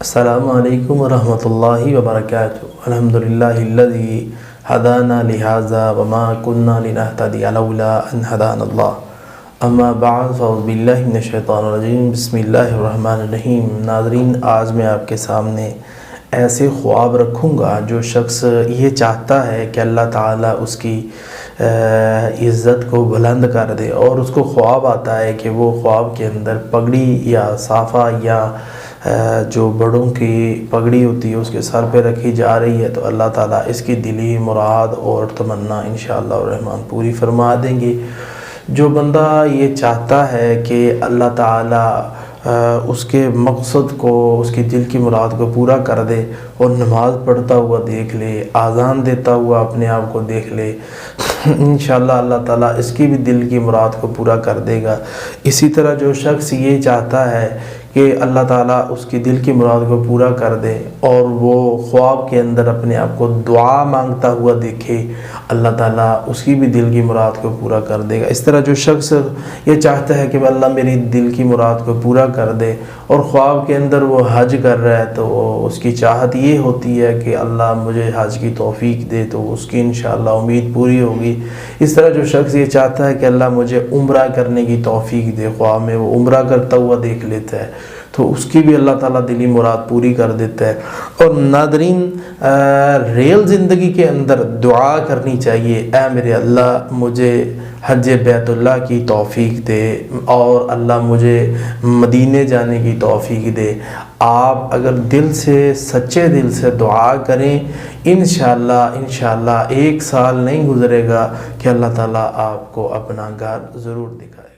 السلام علیکم ورحمۃ اللہ وبرکاتہ۔ الحمدللہ الذی ہدانا لہذا وما كنا لنہتدی لولا ان ہدانا اللہ، اما بعد فاعوذ باللہ من الشیطان الرجیم، بسم اللہ الرحمن الرحیم۔ ناظرین، آج میں آپ کے سامنے ایسے خواب رکھوں گا جو شخص یہ چاہتا ہے کہ اللہ تعالیٰ اس کی عزت کو بلند کر دے، اور اس کو خواب آتا ہے کہ وہ خواب کے اندر پگڑی یا صافہ یا جو بڑوں کی پگڑی ہوتی ہے اس کے سر پہ رکھی جا رہی ہے، تو اللہ تعالیٰ اس کی دلی مراد اور تمنا انشاءاللہ الرحمن پوری فرما دیں گے۔ جو بندہ یہ چاہتا ہے کہ اللہ تعالیٰ اس کے مقصد کو، اس کی دل کی مراد کو پورا کر دے، اور نماز پڑھتا ہوا دیکھ لے، اذان دیتا ہوا اپنے آپ کو دیکھ لے، انشاءاللہ اللہ تعالیٰ اس کی بھی دل کی مراد کو پورا کر دے گا۔ اسی طرح جو شخص یہ چاہتا ہے کہ اللہ تعالیٰ اس کی دل کی مراد کو پورا کر دے، اور وہ خواب کے اندر اپنے آپ کو دعا مانگتا ہوا دیکھے، اللہ تعالیٰ اس کی بھی دل کی مراد کو پورا کر دے گا۔ اس طرح جو شخص یہ چاہتا ہے کہ اللہ میری دل کی مراد کو پورا کر دے، اور خواب کے اندر وہ حج کر رہا ہے، تو اس کی چاہت یہ ہوتی ہے کہ اللہ مجھے حج کی توفیق دے، تو اس کی انشاءاللہ امید پوری ہوگی۔ اس طرح جو شخص یہ چاہتا ہے کہ اللہ مجھے عمرہ کرنے کی توفیق دے، خواب میں وہ عمرہ کرتا ہوا دیکھ لیتا ہے، تو اس کی بھی اللہ تعالیٰ دلی مراد پوری کر دیتا ہے۔ اور ناظرین، ریل زندگی کے اندر دعا کرنی چاہیے، اے میرے اللہ مجھے حج بیت اللہ کی توفیق دے، اور اللہ مجھے مدینے جانے کی توفیق دے۔ آپ اگر دل سے، سچے دل سے دعا کریں، انشاءاللہ 1 سال نہیں گزرے گا کہ اللہ تعالیٰ آپ کو اپنا گھر ضرور دکھائے۔